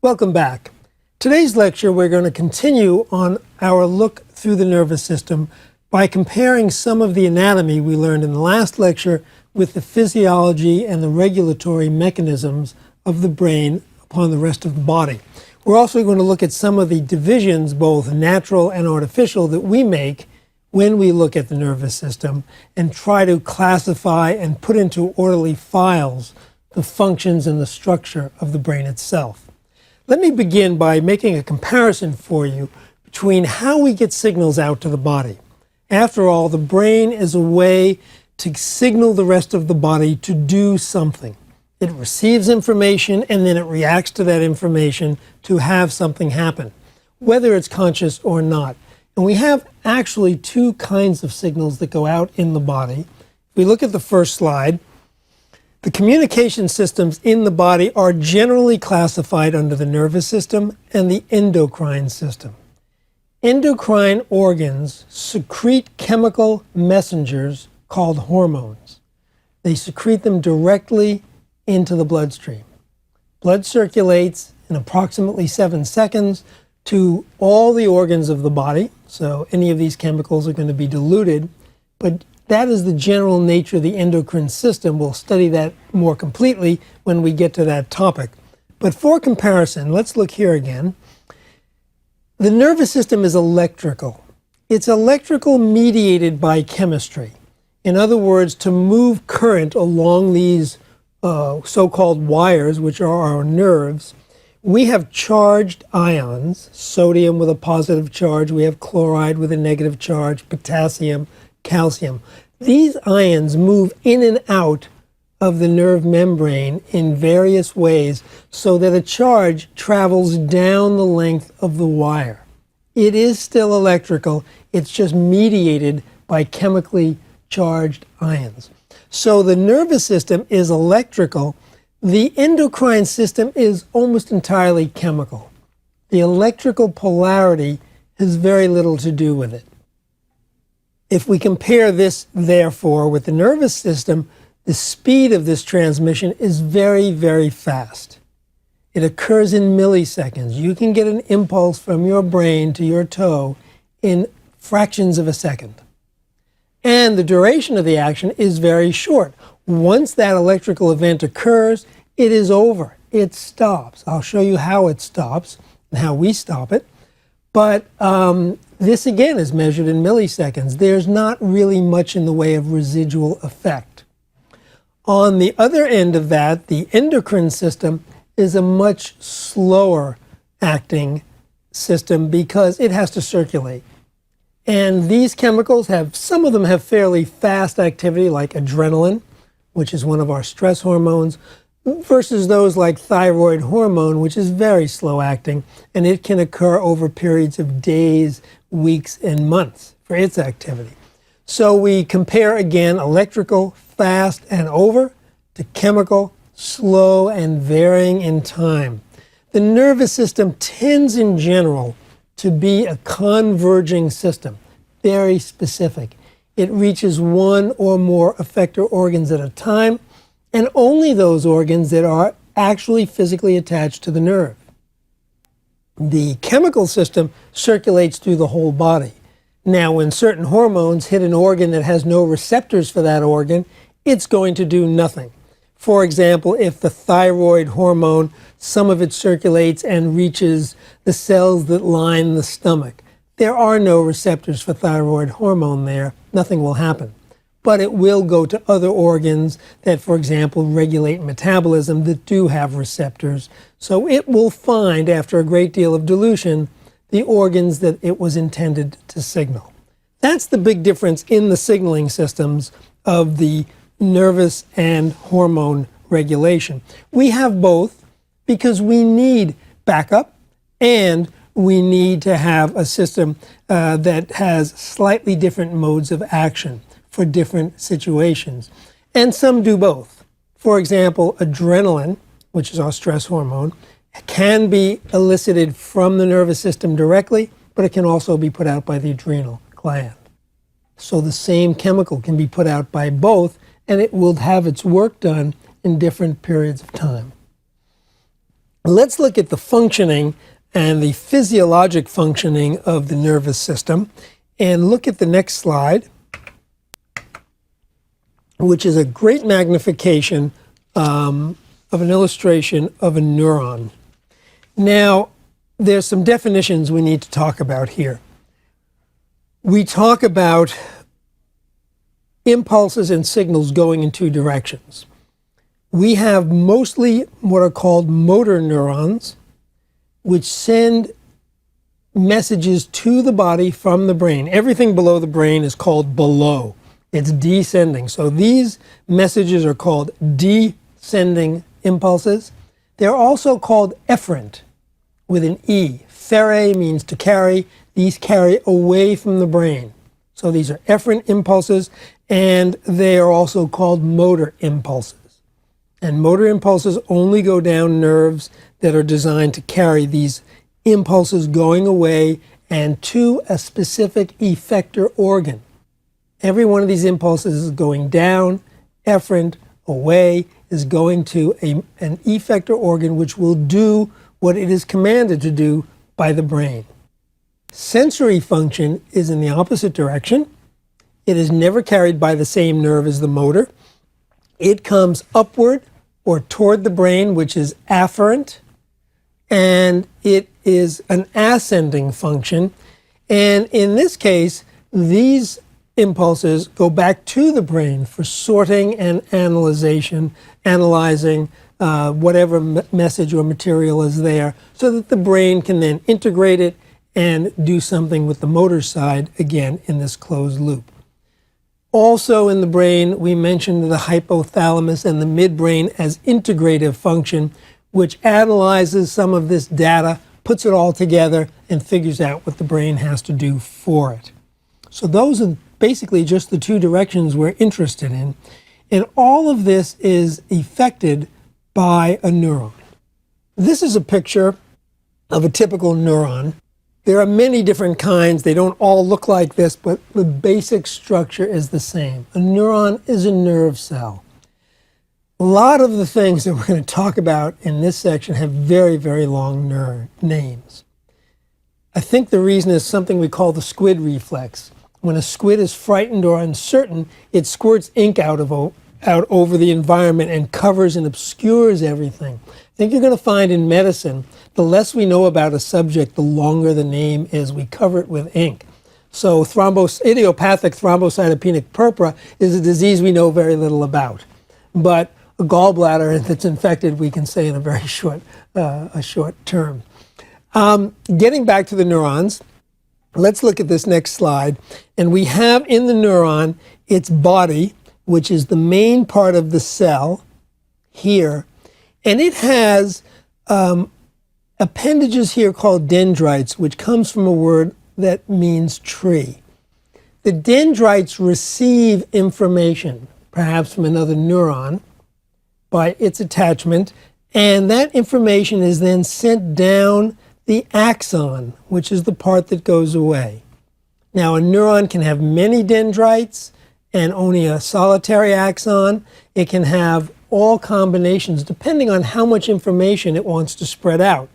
Welcome back. Today's lecture, we're going to continue on our look through the nervous system by comparing some of the anatomy we learned in the last lecture with the physiology and the regulatory mechanisms of the brain upon the rest of the body. We're also going to look at some of the divisions, both natural and artificial, that we make when we look at the nervous system and try to classify and put into orderly files the functions and the structure of the brain itself. Let me begin by making a comparison for you between how we get signals out to the body. After all, the brain is a way to signal the rest of the body to do something. It receives information and then it reacts to that information to have something happen, whether it's conscious or not. And we have actually two kinds of signals that go out in the body. If we look at the first slide, the communication systems in the body are generally classified under the nervous system and the endocrine system. Endocrine organs secrete chemical messengers called hormones. They secrete them directly into the bloodstream. Blood circulates in approximately 7 seconds to all the organs of the body, so any of these chemicals are going to be diluted, but that is the general nature of the endocrine system. We'll study that more completely when we get to that topic. But for comparison, let's look here again. The nervous system is electrical. It's electrical mediated by chemistry. In other words, to move current along these so-called wires, which are our nerves, we have charged ions, sodium with a positive charge, we have chloride with a negative charge, potassium, calcium. These ions move in and out of the nerve membrane in various ways so that a charge travels down the length of the wire. It is still electrical, it's just mediated by chemically charged ions. So the nervous system is electrical. The endocrine system is almost entirely chemical. The electrical polarity has very little to do with it. If we compare this, therefore, with the nervous system, the speed of this transmission is very, very fast. It occurs in milliseconds. You can get an impulse from your brain to your toe in fractions of a second. And the duration of the action is very short. Once that electrical event occurs, it is over. It stops. I'll show you how it stops and how we stop it. But this, again, is measured in milliseconds. There's not really much in the way of residual effect. On the other end of that, the endocrine system is a much slower acting system because it has to circulate. And these chemicals some of them have fairly fast activity, like adrenaline, which is one of our stress hormones, versus those like thyroid hormone, which is very slow acting, and it can occur over periods of days, weeks, and months for its activity. So we compare again electrical, fast and over, to chemical, slow and varying in time. The nervous system tends in general to be a converging system, very specific. It reaches one or more effector organs at a time, and only those organs that are actually physically attached to the nerve. The chemical system circulates through the whole body. Now, when certain hormones hit an organ that has no receptors for that organ, it's going to do nothing. For example, if the thyroid hormone, some of it circulates and reaches the cells that line the stomach. There are no receptors for thyroid hormone there. Nothing will happen. But it will go to other organs that, for example, regulate metabolism that do have receptors. So it will find, after a great deal of dilution, the organs that it was intended to signal. That's the big difference in the signaling systems of the nervous and hormone regulation. We have both because we need backup and we need to have a system that has slightly different modes of action for different situations. And some do both. For example, adrenaline, which is our stress hormone, can be elicited from the nervous system directly, but it can also be put out by the adrenal gland. So the same chemical can be put out by both, and it will have its work done in different periods of time. Let's look at the functioning and the physiologic functioning of the nervous system, and look at the next slide, which is a great magnification of an illustration of a neuron. Now, there's some definitions we need to talk about here. We talk about impulses and signals going in two directions. We have mostly what are called motor neurons, which send messages to the body from the brain. Everything below the brain is called below. It's descending. So these messages are called descending impulses. They're also called efferent with an E. Ferre means to carry. These carry away from the brain. So these are efferent impulses, and they are also called motor impulses. And motor impulses only go down nerves that are designed to carry these impulses going away and to a specific effector organ. Every one of these impulses is going down, efferent, away, is going to an effector organ which will do what it is commanded to do by the brain. Sensory function is in the opposite direction. It is never carried by the same nerve as the motor. It comes upward or toward the brain, which is afferent, and it is an ascending function. And in this case, these impulses go back to the brain for sorting and analyzing whatever message or material is there, so that the brain can then integrate it and do something with the motor side, again, in this closed loop. Also in the brain, we mentioned the hypothalamus and the midbrain as integrative function, which analyzes some of this data, puts it all together, and figures out what the brain has to do for it. So those are basically just the two directions we're interested in. And all of this is affected by a neuron. This is a picture of a typical neuron. There are many different kinds. They don't all look like this, but the basic structure is the same. A neuron is a nerve cell. A lot of the things that we're going to talk about in this section have very, very long names. I think the reason is something we call the squid reflex. When a squid is frightened or uncertain, it squirts ink out over the environment and covers and obscures everything. I think you're going to find in medicine, the less we know about a subject, the longer the name is. We cover it with ink. So idiopathic thrombocytopenic purpura is a disease we know very little about. But a gallbladder that's infected, we can say in a very short term. Getting back to the neurons, let's look at this next slide. And we have in the neuron its body, which is the main part of the cell here. And it has appendages here called dendrites, which comes from a word that means tree. The dendrites receive information, perhaps from another neuron, by its attachment, and that information is then sent down the axon, which is the part that goes away. Now, a neuron can have many dendrites and only a solitary axon. It can have all combinations depending on how much information it wants to spread out.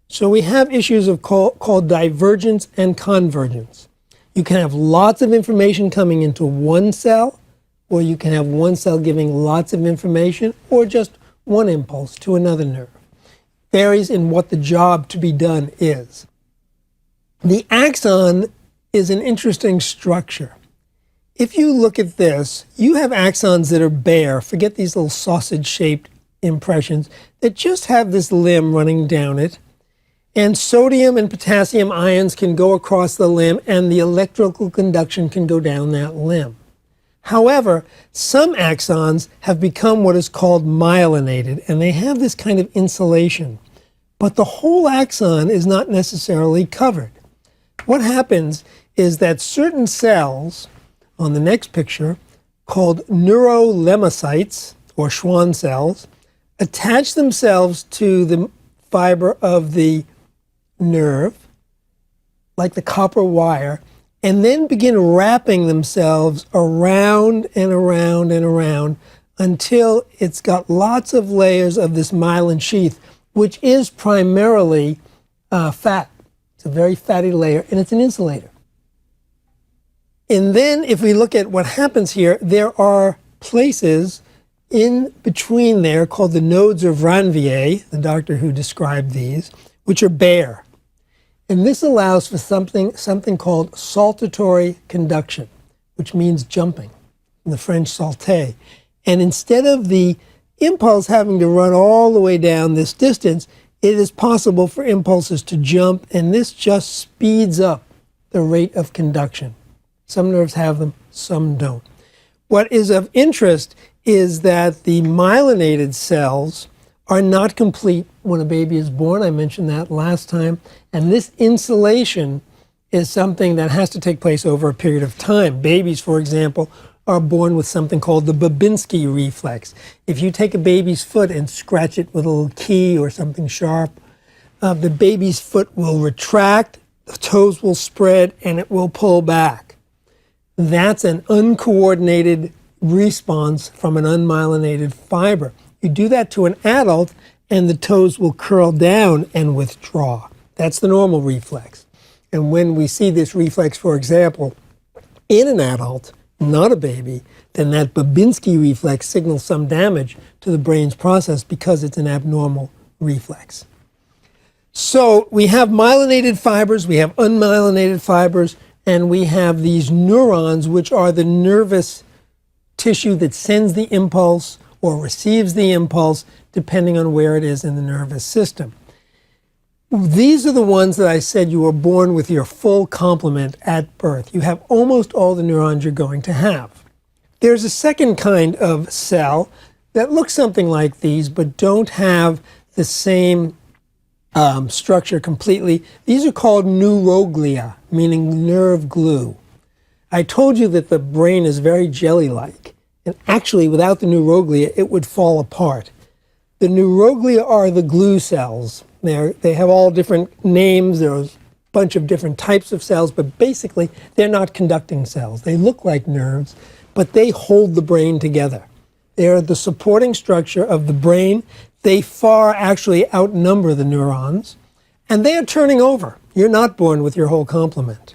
So we have issues called divergence and convergence. You can have lots of information coming into one cell, or you can have one cell giving lots of information, or just one impulse to another nerve. Varies in what the job to be done is. The axon is an interesting structure. If you look at this, you have axons that are bare, forget these little sausage-shaped impressions, that just have this limb running down it. And sodium and potassium ions can go across the limb, and the electrical conduction can go down that limb. However, some axons have become what is called myelinated, and they have this kind of insulation. But the whole axon is not necessarily covered. What happens is that certain cells, on the next picture, called neurolemmacytes, or Schwann cells, attach themselves to the fiber of the nerve, like the copper wire, and then begin wrapping themselves around and around and around until it's got lots of layers of this myelin sheath which is primarily fat. It's a very fatty layer, and it's an insulator. And then if we look at what happens here, there are places in between there called the nodes of Ranvier, the doctor who described these, which are bare. And this allows for something called saltatory conduction, which means jumping, in the French sauter. And instead of the impulse having to run all the way down this distance, it is possible for impulses to jump, and this just speeds up the rate of conduction. Some nerves have them, some don't. What is of interest is that the myelinated cells are not complete when a baby is born. I mentioned that last time. And this insulation is something that has to take place over a period of time. Babies, for example, are born with something called the Babinski reflex. If you take a baby's foot and scratch it with a little key or something sharp, the baby's foot will retract, the toes will spread, and it will pull back. That's an uncoordinated response from an unmyelinated fiber. You do that to an adult, and the toes will curl down and withdraw. That's the normal reflex. And when we see this reflex, for example, in an adult, not a baby, then that Babinski reflex signals some damage to the brain's process because it's an abnormal reflex. So we have myelinated fibers, we have unmyelinated fibers, and we have these neurons, which are the nervous tissue that sends the impulse or receives the impulse, depending on where it is in the nervous system. These are the ones that I said you were born with your full complement at birth. You have almost all the neurons you're going to have. There's a second kind of cell that looks something like these, but don't have the same structure completely. These are called neuroglia, meaning nerve glue. I told you that the brain is very jelly-like, and actually without the neuroglia, it would fall apart. The neuroglia are the glue cells. They have all different names. There's a bunch of different types of cells, but basically they're not conducting cells. They look like nerves, but they hold the brain together. They're the supporting structure of the brain. They far actually outnumber the neurons, and they are turning over. You're not born with your whole complement.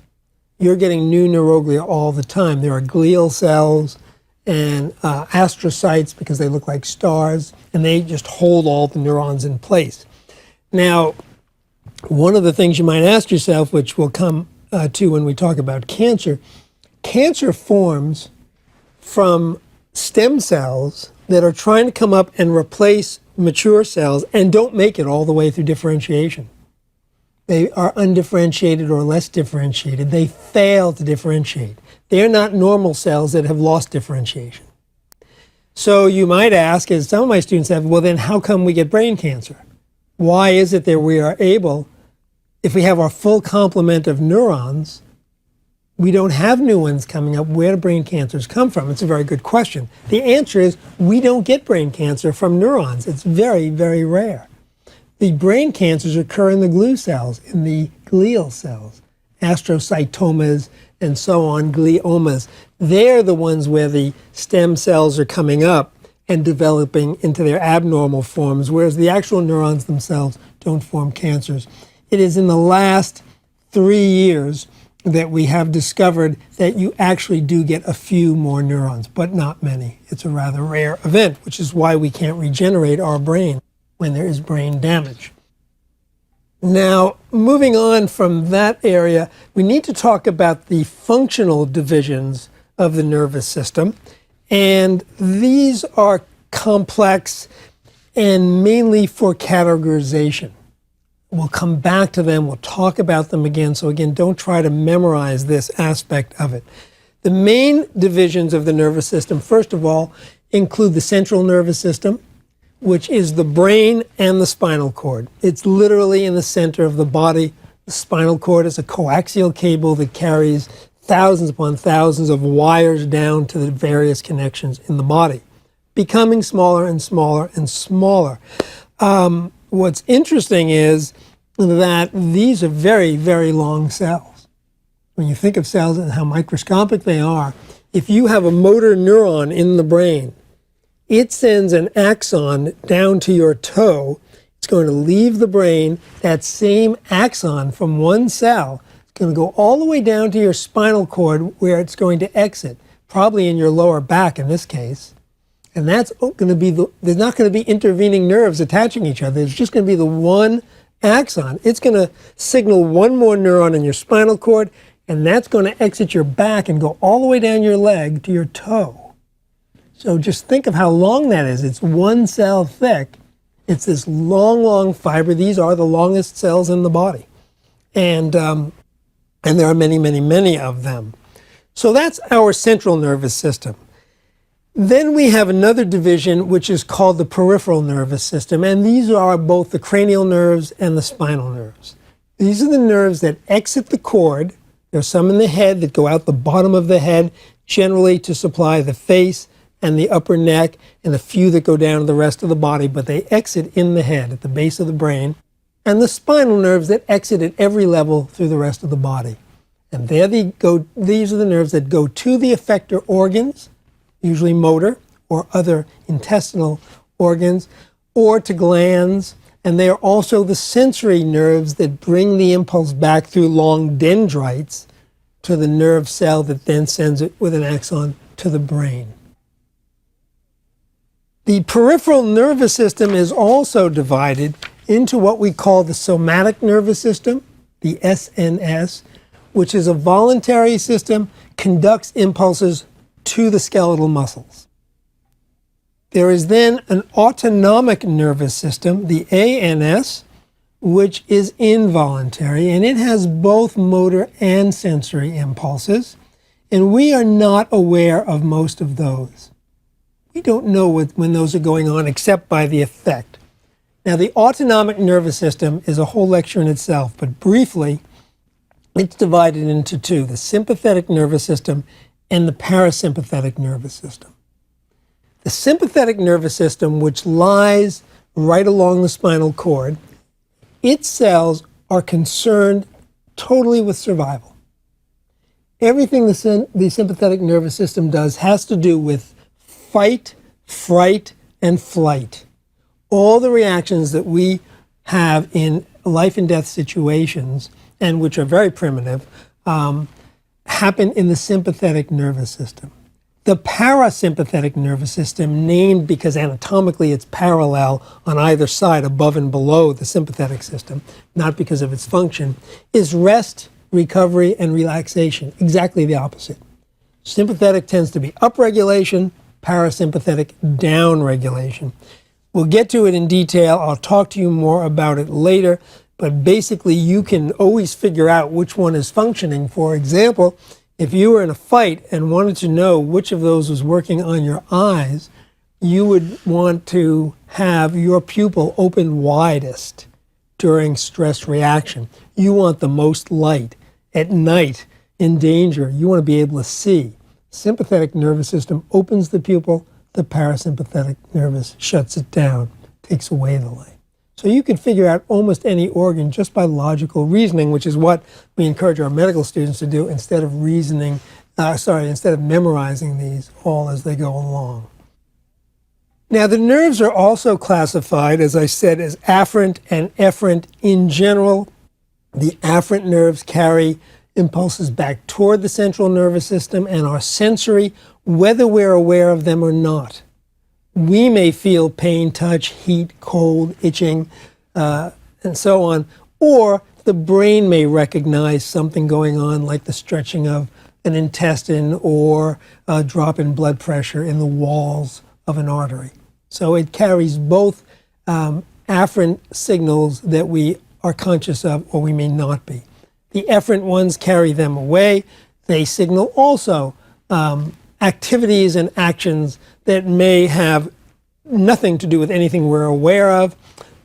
You're getting new neuroglia all the time. There are glial cells and astrocytes because they look like stars, and they just hold all the neurons in place. Now, one of the things you might ask yourself, which we'll come to when we talk about cancer, cancer forms from stem cells that are trying to come up and replace mature cells and don't make it all the way through differentiation. They are undifferentiated or less differentiated. They fail to differentiate. They are not normal cells that have lost differentiation. So you might ask, as some of my students have, well then how come we get brain cancer? Why is it that we are able, if we have our full complement of neurons, we don't have new ones coming up? Where do brain cancers come from? It's a very good question. The answer is we don't get brain cancer from neurons. It's very, very rare. The brain cancers occur in the glue cells, in the glial cells, astrocytomas and so on, gliomas. They're the ones where the stem cells are coming up and developing into their abnormal forms, whereas the actual neurons themselves don't form cancers. It is in the last 3 years that we have discovered that you actually do get a few more neurons, but not many. It's a rather rare event, which is why we can't regenerate our brain when there is brain damage. Now, moving on from that area, we need to talk about the functional divisions of the nervous system. And these are complex and mainly for categorization. We'll come back to them. We'll talk about them again. So again, don't try to memorize this aspect of it. The main divisions of the nervous system, first of all, include the central nervous system, which is the brain and the spinal cord. It's literally in the center of the body. The spinal cord is a coaxial cable that carries thousands upon thousands of wires down to the various connections in the body, becoming smaller and smaller and smaller. What's interesting is that these are very, very long cells. When you think of cells and how microscopic they are, if you have a motor neuron in the brain, it sends an axon down to your toe, It's going to leave the brain. That same axon from one cell is going to go all the way down to your spinal cord where it's going to exit, probably in your lower back in this case. And that's going to be there's not going to be intervening nerves attaching each other. It's just going to be the one axon. It's going to signal one more neuron in your spinal cord, and that's going to exit your back and go all the way down your leg to your toe. So just think of how long that is. It's one cell thick. It's this long, long fiber. These are the longest cells in the body. And there are many, many, many of them. So that's our central nervous system. Then we have another division which is called the peripheral nervous system, and these are both the cranial nerves and the spinal nerves. These are the nerves that exit the cord. There are some in the head that go out the bottom of the head, generally to supply the face and the upper neck, and a few that go down to the rest of the body, but they exit in the head at the base of the brain, and the spinal nerves that exit at every level through the rest of the body. And these are the nerves that go to the effector organs, usually motor or other intestinal organs, or to glands, and they are also the sensory nerves that bring the impulse back through long dendrites to the nerve cell that then sends it with an axon to the brain. The peripheral nervous system is also divided into what we call the somatic nervous system, the SNS, which is a voluntary system, conducts impulses to the skeletal muscles. There is then an autonomic nervous system, the ANS, which is involuntary, and it has both motor and sensory impulses, and we are not aware of most of those. We don't know when those are going on except by the effect. Now, the autonomic nervous system is a whole lecture in itself, but briefly, it's divided into two, the sympathetic nervous system and the parasympathetic nervous system. The sympathetic nervous system, which lies right along the spinal cord, its cells are concerned totally with survival. Everything the sympathetic nervous system does has to do with fight, fright, and flight. All the reactions that we have in life and death situations, and which are very primitive, happen in the sympathetic nervous system. The parasympathetic nervous system, named because anatomically it's parallel on either side, above and below the sympathetic system, not because of its function, is rest, recovery, and relaxation. Exactly the opposite. Sympathetic tends to be upregulation, parasympathetic downregulation. We'll get to it in detail. I'll talk to you more about it later, but basically you can always figure out which one is functioning. For example, if you were in a fight and wanted to know which of those was working on your eyes, you would want to have your pupil open widest during stress reaction. You want the most light. At night, in danger, you want to be able to see. Sympathetic nervous system opens the pupil, the parasympathetic nervous shuts it down, takes away the light. So you can figure out almost any organ just by logical reasoning, which is what we encourage our medical students to do instead of instead of memorizing these all as they go along. Now, the nerves are also classified, as I said, as afferent and efferent in general. The afferent nerves carry impulses back toward the central nervous system and are sensory, whether we're aware of them or not. We may feel pain, touch, heat, cold, itching, and so on, or the brain may recognize something going on, like the stretching of an intestine or a drop in blood pressure in the walls of an artery. So it carries both afferent signals that we are conscious of or we may not be. The efferent ones carry them away. They signal also activities and actions that may have nothing to do with anything we're aware of.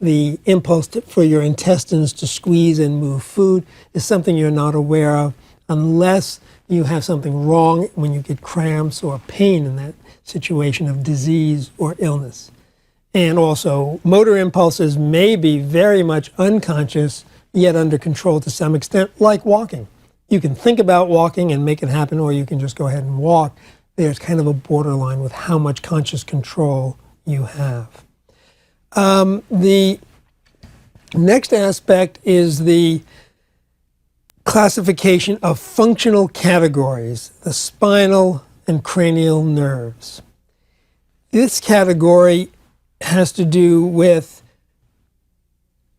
The impulse for your intestines to squeeze and move food is something you're not aware of unless you have something wrong when you get cramps or pain in that situation of disease or illness. And also, motor impulses may be very much unconscious, yet under control to some extent, like walking. You can think about walking and make it happen, or you can just go ahead and walk. There's kind of a borderline with how much conscious control you have. The Next aspect is the classification of functional categories, the spinal and cranial nerves. This category has to do with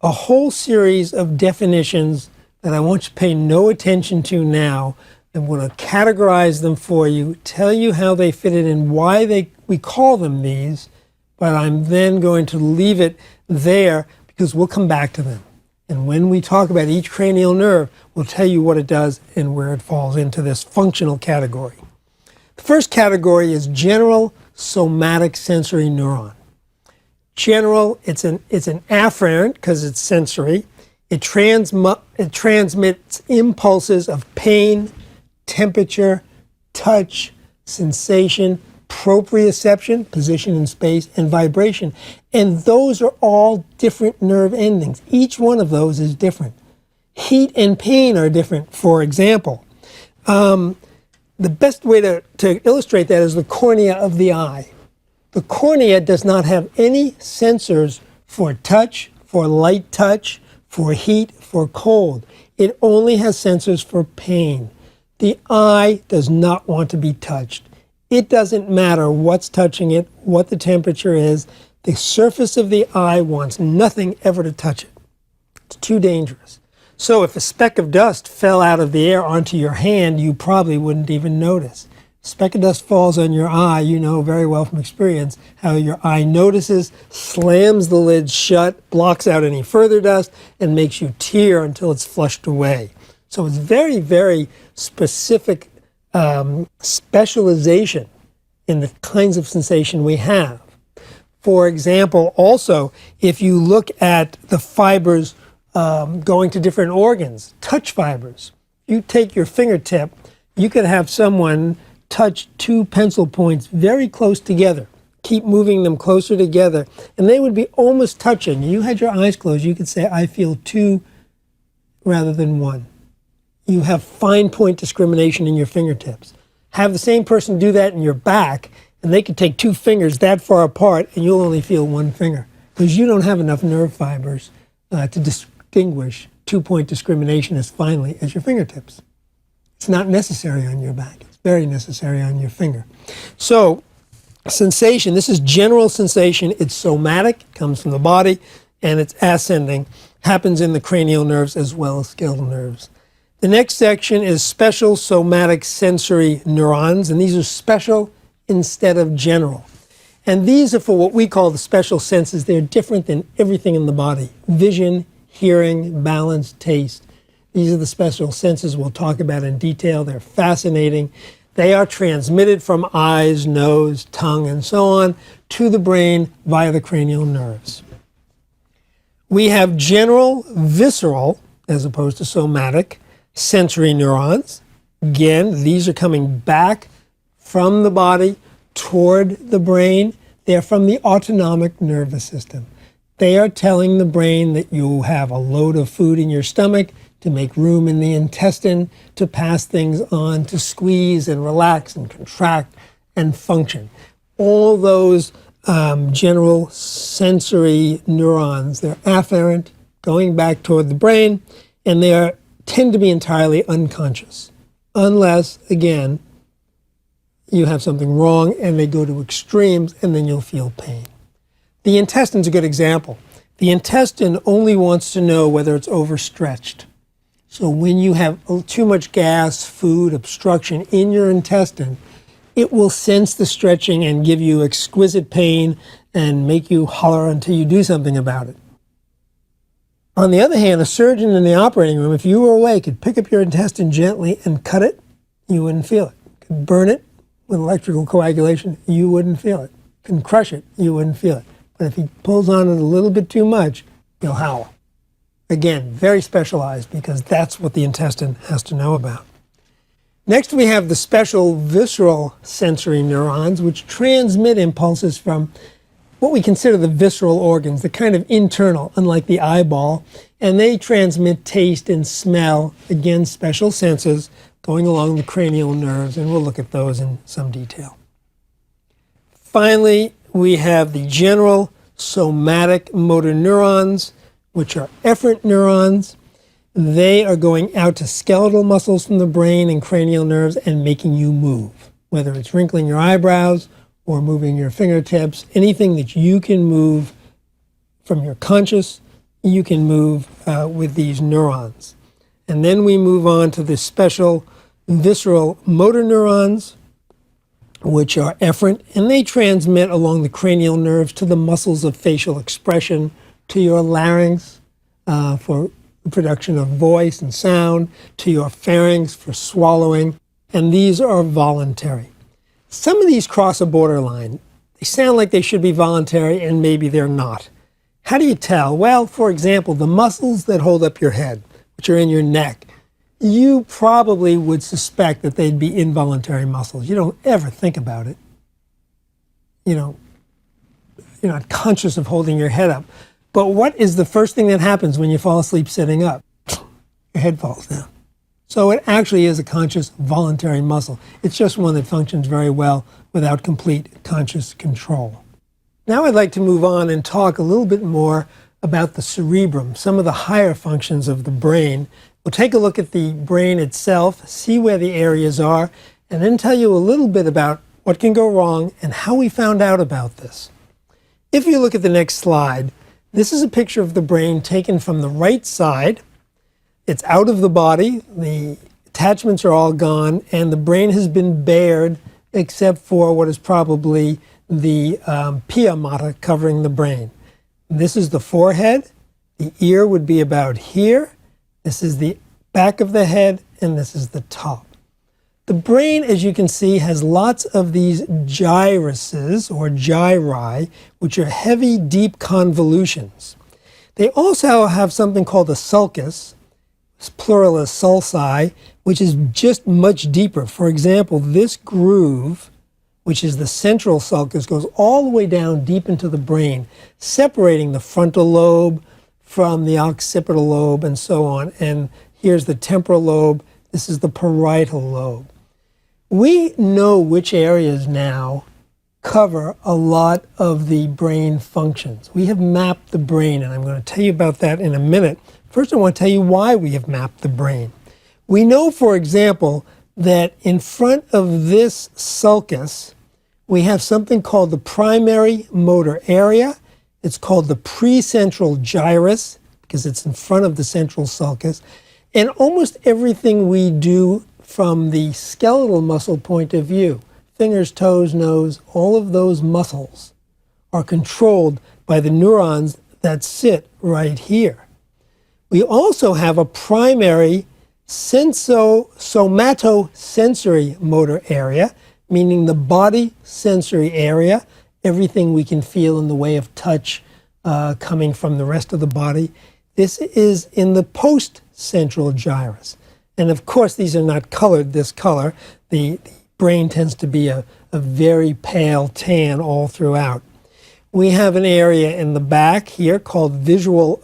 a whole series of definitions that I want you to pay no attention to now. I'm going to categorize them for you, tell you how they fit in and why we call them these, but I'm then going to leave it there because we'll come back to them. And when we talk about each cranial nerve, we'll tell you what it does and where it falls into this functional category. The first category is general somatic sensory neuron. General, it's an afferent because it's sensory. It transmits impulses of pain, temperature, touch, sensation, proprioception, position in space, and vibration. And those are all different nerve endings. Each one of those is different. Heat and pain are different, for example. The best way to illustrate that is the cornea of the eye. The cornea does not have any sensors for touch, for light touch, for heat, for cold. It only has sensors for pain. The eye does not want to be touched. It doesn't matter what's touching it, what the temperature is. The surface of the eye wants nothing ever to touch it. It's too dangerous. So if a speck of dust fell out of the air onto your hand, you probably wouldn't even notice. A speck of dust falls on your eye, you know very well from experience how your eye notices, slams the lid shut, blocks out any further dust, and makes you tear until it's flushed away. So it's very, very specific specialization in the kinds of sensation we have. For example, also, if you look at the fibers going to different organs, touch fibers. You take your fingertip, you could have someone touch two pencil points very close together, keep moving them closer together, and they would be almost touching. You had your eyes closed, you could say, I feel two rather than one. You have fine point discrimination in your fingertips. Have the same person do that in your back, and they could take two fingers that far apart, and you'll only feel one finger, because you don't have enough nerve fibers to distinguish two-point discrimination as finely as your fingertips. It's not necessary on your back. It's very necessary on your finger. So, sensation, this is general sensation. It's somatic, comes from the body, and it's ascending, happens in the cranial nerves as well as skeletal nerves. The next section is special somatic sensory neurons, and these are special instead of general. And these are for what we call the special senses. They're different than everything in the body. Vision, hearing, balance, taste. These are the special senses we'll talk about in detail. They're fascinating. They are transmitted from eyes, nose, tongue, and so on to the brain via the cranial nerves. We have general, visceral, as opposed to somatic, sensory neurons. Again, these are coming back from the body toward the brain. They're from the autonomic nervous system. They are telling the brain that you have a load of food in your stomach, to make room in the intestine, to pass things on, to squeeze and relax and contract and function. All those general sensory neurons, they're afferent, going back toward the brain, and they tend to be entirely unconscious, unless, again, you have something wrong and they go to extremes, and then you'll feel pain. The intestine's a good example. The intestine only wants to know whether it's overstretched. So when you have too much gas, food, obstruction in your intestine, it will sense the stretching and give you exquisite pain and make you holler until you do something about it. On the other hand, a surgeon in the operating room, if you were awake, could pick up your intestine gently and cut it, you wouldn't feel it. Could burn it with electrical coagulation, you wouldn't feel it. Can crush it, you wouldn't feel it. But if he pulls on it a little bit too much, you'll howl. Again, very specialized, because that's what the intestine has to know about. Next, we have the special visceral sensory neurons, which transmit impulses from what we consider the visceral organs, the kind of internal, unlike the eyeball, and they transmit taste and smell, again, special senses going along the cranial nerves, and we'll look at those in some detail. Finally, we have the general somatic motor neurons, which are efferent neurons. They are going out to skeletal muscles from the brain and cranial nerves and making you move, whether it's wrinkling your eyebrows or moving your fingertips, anything that you can move from your conscious, you can move with these neurons. And then we move on to the special visceral motor neurons, which are efferent, and they transmit along the cranial nerves to the muscles of facial expression, to your larynx for the production of voice and sound, to your pharynx for swallowing, and these are voluntary. Some of these cross a borderline. They sound like they should be voluntary, and maybe they're not. How do you tell? Well, for example, the muscles that hold up your head, which are in your neck, you probably would suspect that they'd be involuntary muscles. You don't ever think about it. You're not conscious of holding your head up. But what is the first thing that happens when you fall asleep sitting up? Your head falls down. So it actually is a conscious, voluntary muscle. It's just one that functions very well without complete conscious control. Now I'd like to move on and talk a little bit more about the cerebrum, some of the higher functions of the brain. We'll take a look at the brain itself, see where the areas are, and then tell you a little bit about what can go wrong and how we found out about this. If you look at the next slide, this is a picture of the brain taken from the right side. It's out of the body, the attachments are all gone, and the brain has been bared except for what is probably the pia mater covering the brain. This is the forehead. The ear would be about here. This is the back of the head, and this is the top. The brain, as you can see, has lots of these gyruses, or gyri, which are heavy, deep convolutions. They also have something called a sulcus, plural is sulci, which is just much deeper. For example, this groove, which is the central sulcus, goes all the way down deep into the brain, separating the frontal lobe from the occipital lobe and so on. And here's the temporal lobe. This is the parietal lobe. We know which areas now cover a lot of the brain functions. We have mapped the brain, and I'm going to tell you about that in a minute. First, I want to tell you why we have mapped the brain. We know, for example, that in front of this sulcus, we have something called the primary motor area. It's called the precentral gyrus because it's in front of the central sulcus. And almost everything we do from the skeletal muscle point of view, fingers, toes, nose, all of those muscles are controlled by the neurons that sit right here. We also have a primary somatosensory motor area, meaning the body sensory area, everything we can feel in the way of touch coming from the rest of the body. This is in the postcentral gyrus. And of course, these are not colored this color. The brain tends to be a very pale tan all throughout. We have an area in the back here called visual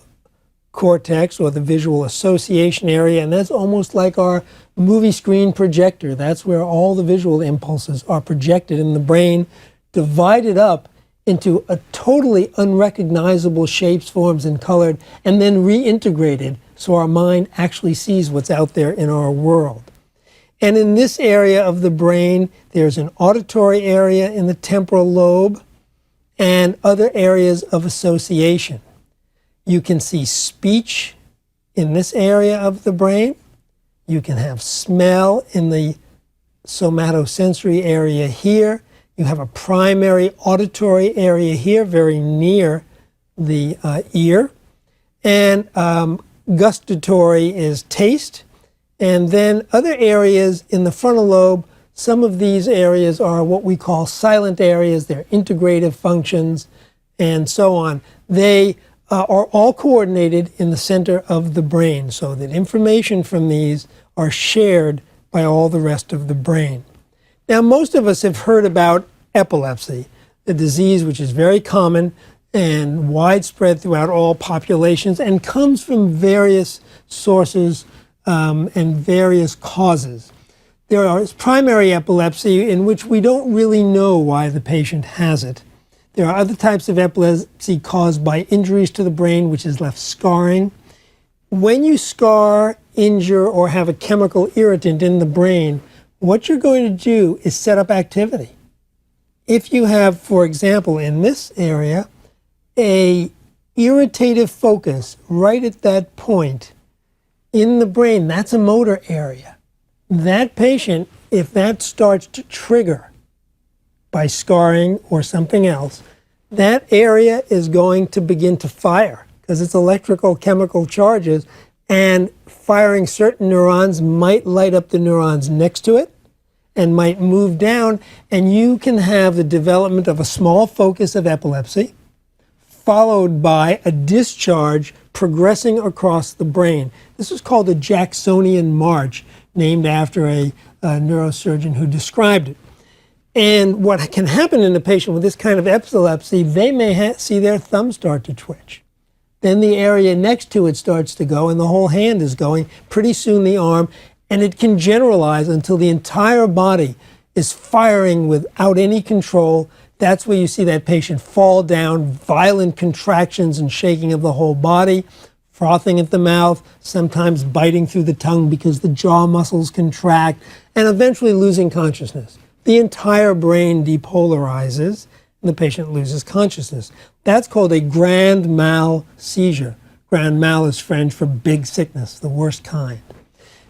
cortex, or the visual association area, and that's almost like our movie screen projector. That's where all the visual impulses are projected in the brain, divided up into a totally unrecognizable shapes, forms, and colored, and then reintegrated so our mind actually sees what's out there in our world. And in this area of the brain, there's an auditory area in the temporal lobe and other areas of association. You can see speech in this area of the brain. You can have smell in the somatosensory area here. You have a primary auditory area here, very near the ear. And gustatory is taste. And then other areas in the frontal lobe, some of these areas are what we call silent areas. They're integrative functions and so on. They are all coordinated in the center of the brain so that information from these are shared by all the rest of the brain. Now, most of us have heard about epilepsy, a disease which is very common and widespread throughout all populations and comes from various sources and various causes. There is primary epilepsy in which we don't really know why the patient has it. There are other types of epilepsy caused by injuries to the brain, which has left scarring. When you scar, injure, or have a chemical irritant in the brain, what you're going to do is set up activity. If you have, for example, in this area, a irritative focus right at that point in the brain, that's a motor area. That patient, if that starts to trigger by scarring or something else, that area is going to begin to fire because it's electrical chemical charges, and firing certain neurons might light up the neurons next to it and might move down, and you can have the development of a small focus of epilepsy followed by a discharge progressing across the brain. This is called the Jacksonian march, named after a neurosurgeon who described it. And what can happen in a patient with this kind of epilepsy, they may see their thumb start to twitch. Then the area next to it starts to go, and the whole hand is going, pretty soon the arm, and it can generalize until the entire body is firing without any control. That's where you see that patient fall down, violent contractions and shaking of the whole body, frothing at the mouth, sometimes biting through the tongue because the jaw muscles contract, and eventually losing consciousness. The entire brain depolarizes, and the patient loses consciousness. That's called a grand mal seizure. Grand mal is French for big sickness, the worst kind.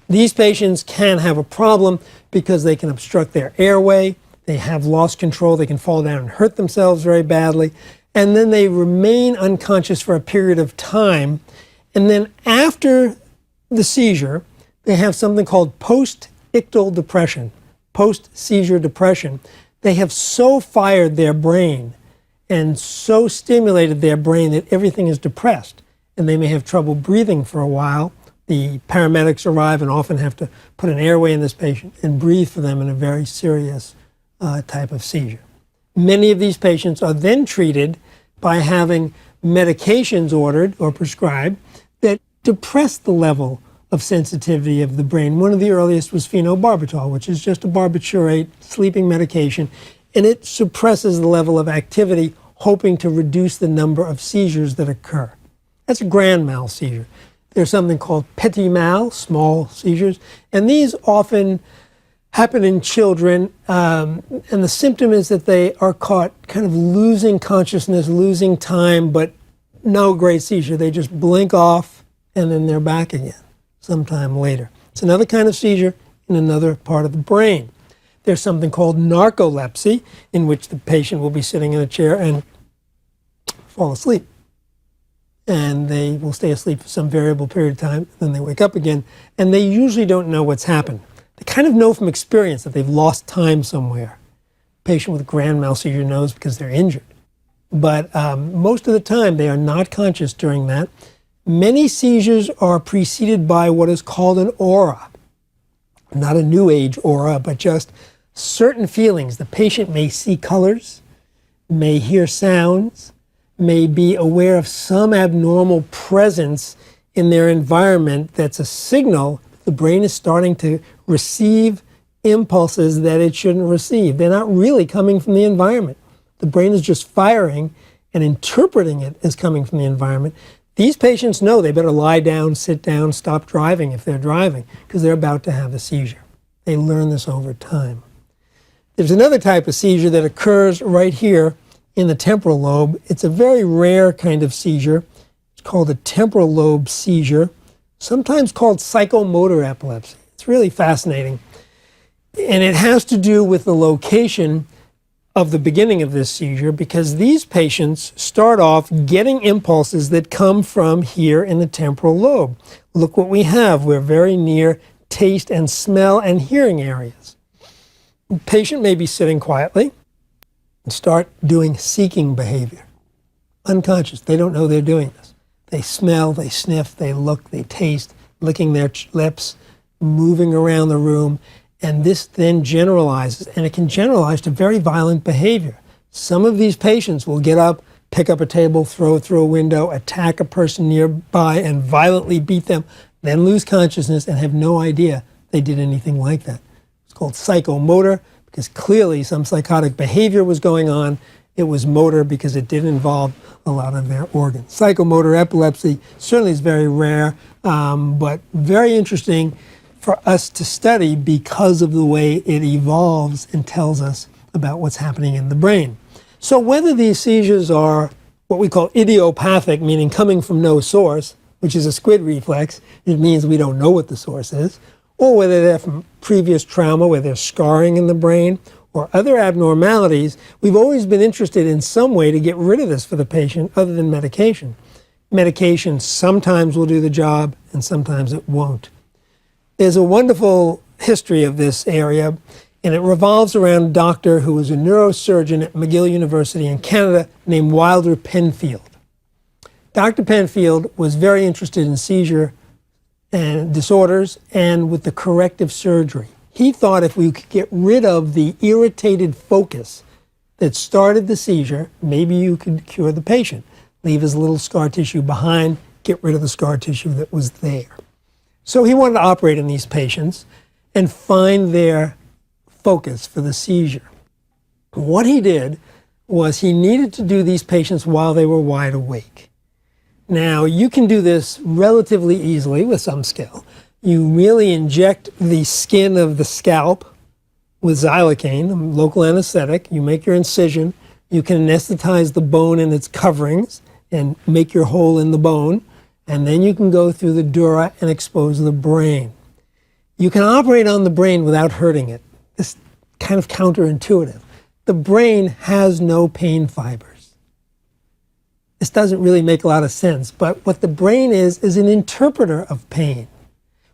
These patients can have a problem because they can obstruct their airway, they have lost control, they can fall down and hurt themselves very badly, and then they remain unconscious for a period of time. And then after the seizure, they have something called post-ictal depression, post-seizure depression. They have so fired their brain and so stimulated their brain that everything is depressed, and they may have trouble breathing for a while. The paramedics arrive and often have to put an airway in this patient and breathe for them in a very serious type of seizure. Many of these patients are then treated by having medications ordered or prescribed that depress the level of sensitivity of the brain. One of the earliest was phenobarbital, which is just a barbiturate sleeping medication, and it suppresses the level of activity, hoping to reduce the number of seizures that occur. That's a grand mal seizure. There's something called petit mal, small seizures, and these often happen in children, and the symptom is that they are caught kind of losing consciousness, losing time, but no great seizure. They just blink off, and then they're back again sometime later. It's another kind of seizure in another part of the brain. There's something called narcolepsy, in which the patient will be sitting in a chair and fall asleep. And they will stay asleep for some variable period of time, then they wake up again, and they usually don't know what's happened. They kind of know from experience that they've lost time somewhere. A patient with grand mal seizure knows because they're injured. But most of the time, they are not conscious during that. Many seizures are preceded by what is called an aura. Not a new age aura, but just certain feelings. The patient may see colors, may hear sounds, may be aware of some abnormal presence in their environment that's a signal the brain is starting to receive impulses that it shouldn't receive. They're not really coming from the environment. The brain is just firing and interpreting it as coming from the environment. These patients know they better lie down, sit down, stop driving if they're driving, because they're about to have a seizure. They learn this over time. There's another type of seizure that occurs right here in the temporal lobe. It's a very rare kind of seizure. It's called a temporal lobe seizure, sometimes called psychomotor epilepsy. It's really fascinating. And it has to do with the location of the beginning of this seizure, because these patients start off getting impulses that come from here in the temporal lobe. Look what we have. We're very near taste and smell and hearing areas. The patient may be sitting quietly and start doing seeking behavior. Unconscious. They don't know they're doing this. They smell, they sniff, they look, they taste, licking their lips, moving around the room, and this then generalizes, and it can generalize to very violent behavior. Some of these patients will get up, pick up a table, throw it through a window, attack a person nearby, and violently beat them, then lose consciousness and have no idea they did anything like that. It's called psychomotor, because clearly some psychotic behavior was going on, It was motor because it did involve a lot of their organs. Psychomotor epilepsy certainly is very rare, but very interesting for us to study because of the way it evolves and tells us about what's happening in the brain. So whether these seizures are what we call idiopathic, meaning coming from no source, which is a squid reflex, it means we don't know what the source is, or whether they're from previous trauma, where there's scarring in the brain, or other abnormalities, we've always been interested in some way to get rid of this for the patient other than medication. Medication sometimes will do the job and sometimes it won't. There's a wonderful history of this area, and it revolves around a doctor who was a neurosurgeon at McGill University in Canada named Wilder Penfield. Dr. Penfield was very interested in seizure and disorders and with the corrective surgery. He thought if we could get rid of the irritated focus that started the seizure, maybe you could cure the patient. Leave his little scar tissue behind, get rid of the scar tissue that was there. So he wanted to operate on these patients and find their focus for the seizure. What he did was he needed to do these patients while they were wide awake. Now, you can do this relatively easily with some skill. You merely inject the skin of the scalp with xylocaine, a local anesthetic. You make your incision. You can anesthetize the bone and its coverings and make your hole in the bone. And then you can go through the dura and expose the brain. You can operate on the brain without hurting it. It's kind of counterintuitive. The brain has no pain fibers. This doesn't really make a lot of sense, but what the brain is an interpreter of pain.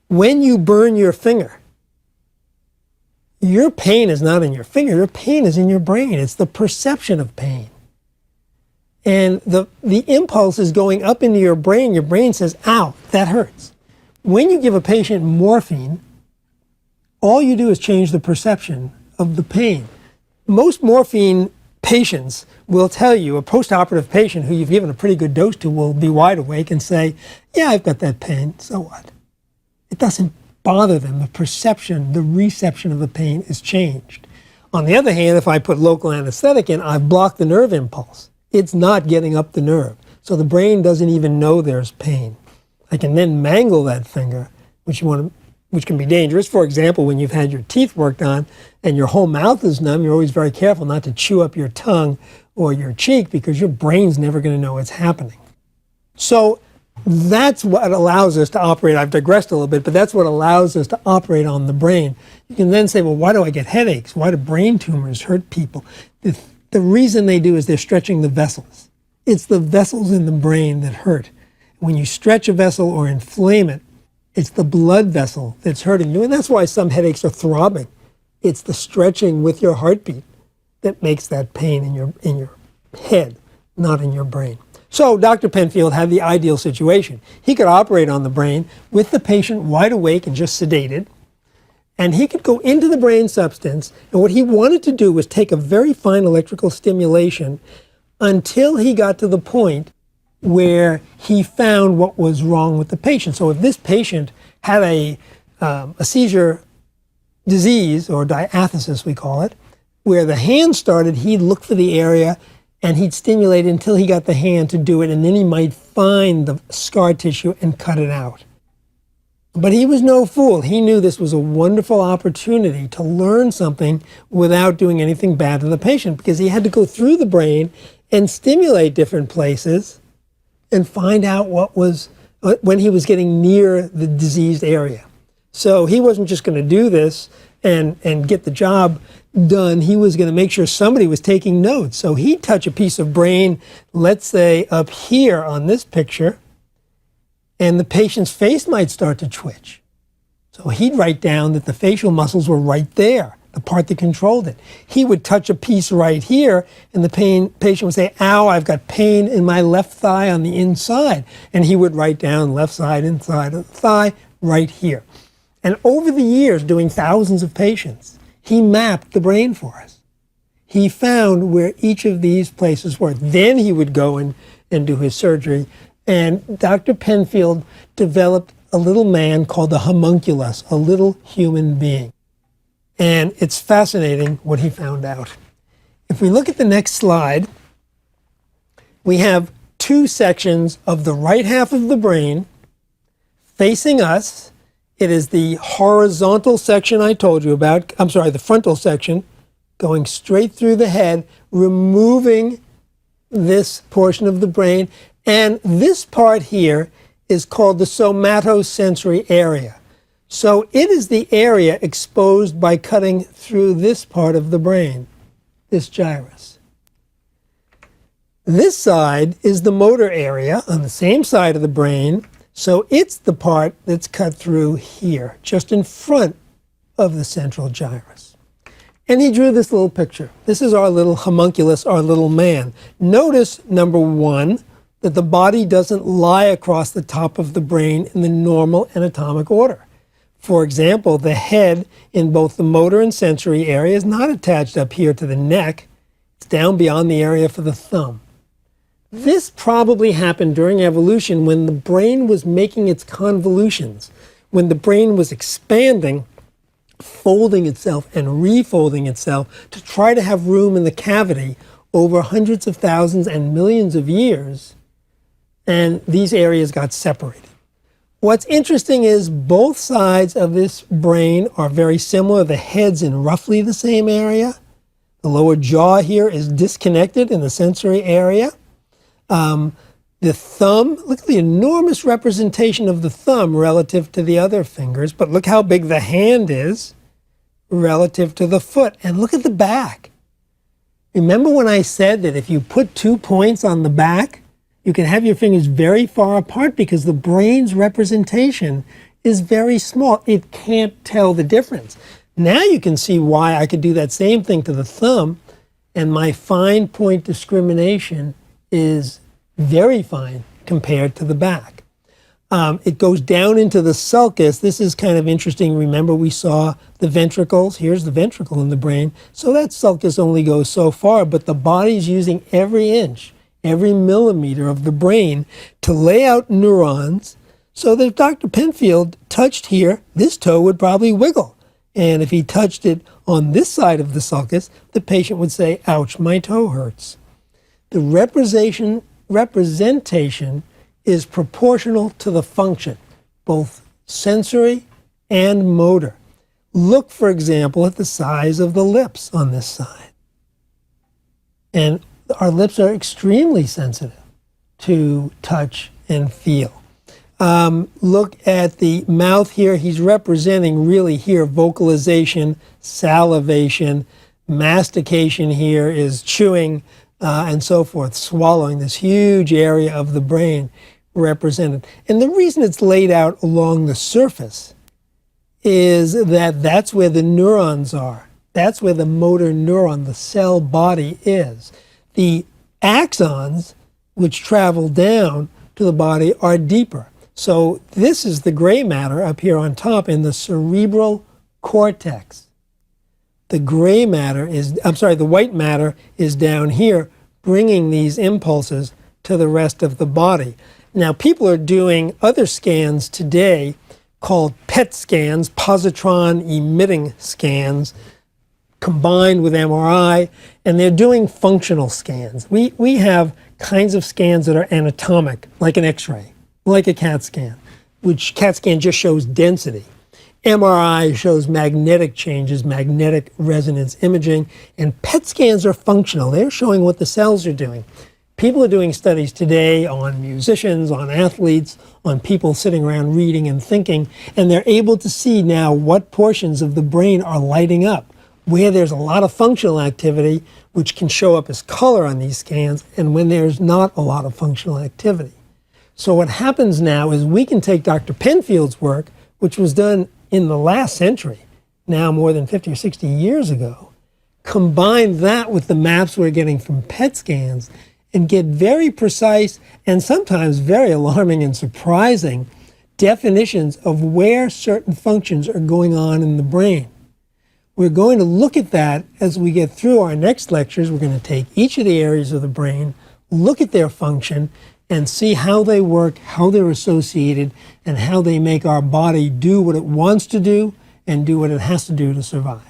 When you burn your finger, your pain is not in your finger, your pain is in your brain. It's the perception of pain. And the impulse is going up into your brain says, ow, that hurts. When you give a patient morphine, all you do is change the perception of the pain. Most morphine patients will tell you, a post-operative patient who you've given a pretty good dose to will be wide awake and say, yeah, I've got that pain, so what? It doesn't bother them. The perception, the reception of the pain is changed. On the other hand, if I put local anesthetic in, I've blocked the nerve impulse. It's not getting up the nerve. So the brain doesn't even know there's pain. I can then mangle that finger, which can be dangerous. For example, when you've had your teeth worked on and your whole mouth is numb, you're always very careful not to chew up your tongue or your cheek because your brain's never going to know what's happening. So that's what allows us to operate. I've digressed a little bit, but that's what allows us to operate on the brain. You can then say, well, why do I get headaches? Why do brain tumors hurt people? The reason they do is they're stretching the vessels. It's the vessels in the brain that hurt. When you stretch a vessel or inflame it, it's the blood vessel that's hurting you. And that's why some headaches are throbbing. It's the stretching with your heartbeat that makes that pain in your head, not in your brain. So Dr. Penfield had the ideal situation. He could operate on the brain with the patient wide awake and just sedated. And he could go into the brain substance. And what he wanted to do was take a very fine electrical stimulation until he got to the point where he found what was wrong with the patient. So if this patient had a seizure disease, or diathesis we call it, where the hand started, he'd look for the area and he'd stimulate until he got the hand to do it, and then he might find the scar tissue and cut it out. But he was no fool. He knew this was a wonderful opportunity to learn something without doing anything bad to the patient, because he had to go through the brain and stimulate different places and find out what was, when he was getting near the diseased area. So he wasn't just going to do this and get the job done. He was going to make sure somebody was taking notes. So he'd touch a piece of brain, let's say up here on this picture, and the patient's face might start to twitch. So he'd write down that the facial muscles were right there, the part that controlled it. He would touch a piece right here, and the patient would say, ow, I've got pain in my left thigh on the inside. And he would write down left side, inside of the thigh, right here. And over the years, doing thousands of patients, he mapped the brain for us. He found where each of these places were. Then he would go and do his surgery. And Dr. Penfield developed a little man called the homunculus, a little human being. And it's fascinating what he found out. If we look at the next slide, we have two sections of the right half of the brain facing us. It is the horizontal section I told you about. I'm sorry, the frontal section going straight through the head, removing this portion of the brain. And this part here is called the somatosensory area. So it is the area exposed by cutting through this part of the brain, this gyrus. This side is the motor area on the same side of the brain. So it's the part that's cut through here, just in front of the central gyrus. And he drew this little picture. This is our little homunculus, our little man. Notice, number one, that the body doesn't lie across the top of the brain in the normal anatomic order. For example, the head in both the motor and sensory area is not attached up here to the neck. It's down beyond the area for the thumb. This probably happened during evolution when the brain was making its convolutions, when the brain was expanding, folding itself and refolding itself to try to have room in the cavity over hundreds of thousands and millions of years, and these areas got separated. What's interesting is both sides of this brain are very similar. The head's in roughly the same area. The lower jaw here is disconnected in the sensory area. The thumb, look at the enormous representation of the thumb relative to the other fingers, but look how big the hand is relative to the foot. And look at the back. Remember when I said that if you put 2 points on the back, you can have your fingers very far apart because the brain's representation is very small. It can't tell the difference. Now you can see why I could do that same thing to the thumb, and my fine point discrimination is very fine compared to the back. It goes down into the sulcus. This is kind of interesting. Remember, we saw the ventricles. Here's the ventricle in the brain. So that sulcus only goes so far, but the body's using every inch, every millimeter of the brain to lay out neurons so that if Dr. Penfield touched here, this toe would probably wiggle. And if he touched it on this side of the sulcus, the patient would say, ouch, my toe hurts. The representation is proportional to the function, both sensory and motor. Look, for example, at the size of the lips on this side. And our lips are extremely sensitive to touch and feel. Look at the mouth here. He's representing really here vocalization, salivation, mastication here is chewing, and so forth, swallowing, this huge area of the brain represented. And the reason it's laid out along the surface is that that's where the neurons are. That's where the motor neuron, the cell body is. The axons, which travel down to the body, are deeper. So this is the gray matter up here on top in the cerebral cortex. The gray matter is, the white matter is down here, bringing these impulses to the rest of the body. Now, people are doing other scans today called PET scans, positron emitting scans, combined with MRI, and they're doing functional scans. We have kinds of scans that are anatomic, like an X-ray, like a CAT scan, which CAT scan just shows density. MRI shows magnetic changes, magnetic resonance imaging, and PET scans are functional. They're showing what the cells are doing. People are doing studies today on musicians, on athletes, on people sitting around reading and thinking, and they're able to see now what portions of the brain are lighting up, where there's a lot of functional activity, which can show up as color on these scans, and when there's not a lot of functional activity. So what happens now is we can take Dr. Penfield's work, which was done in the last century, now more than 50 or 60 years ago, combine that with the maps we're getting from PET scans and get very precise and sometimes very alarming and surprising definitions of where certain functions are going on in the brain. We're going to look at that as we get through our next lectures. We're going to take each of the areas of the brain, look at their function, and see how they work, how they're associated, and how they make our body do what it wants to do and do what it has to do to survive.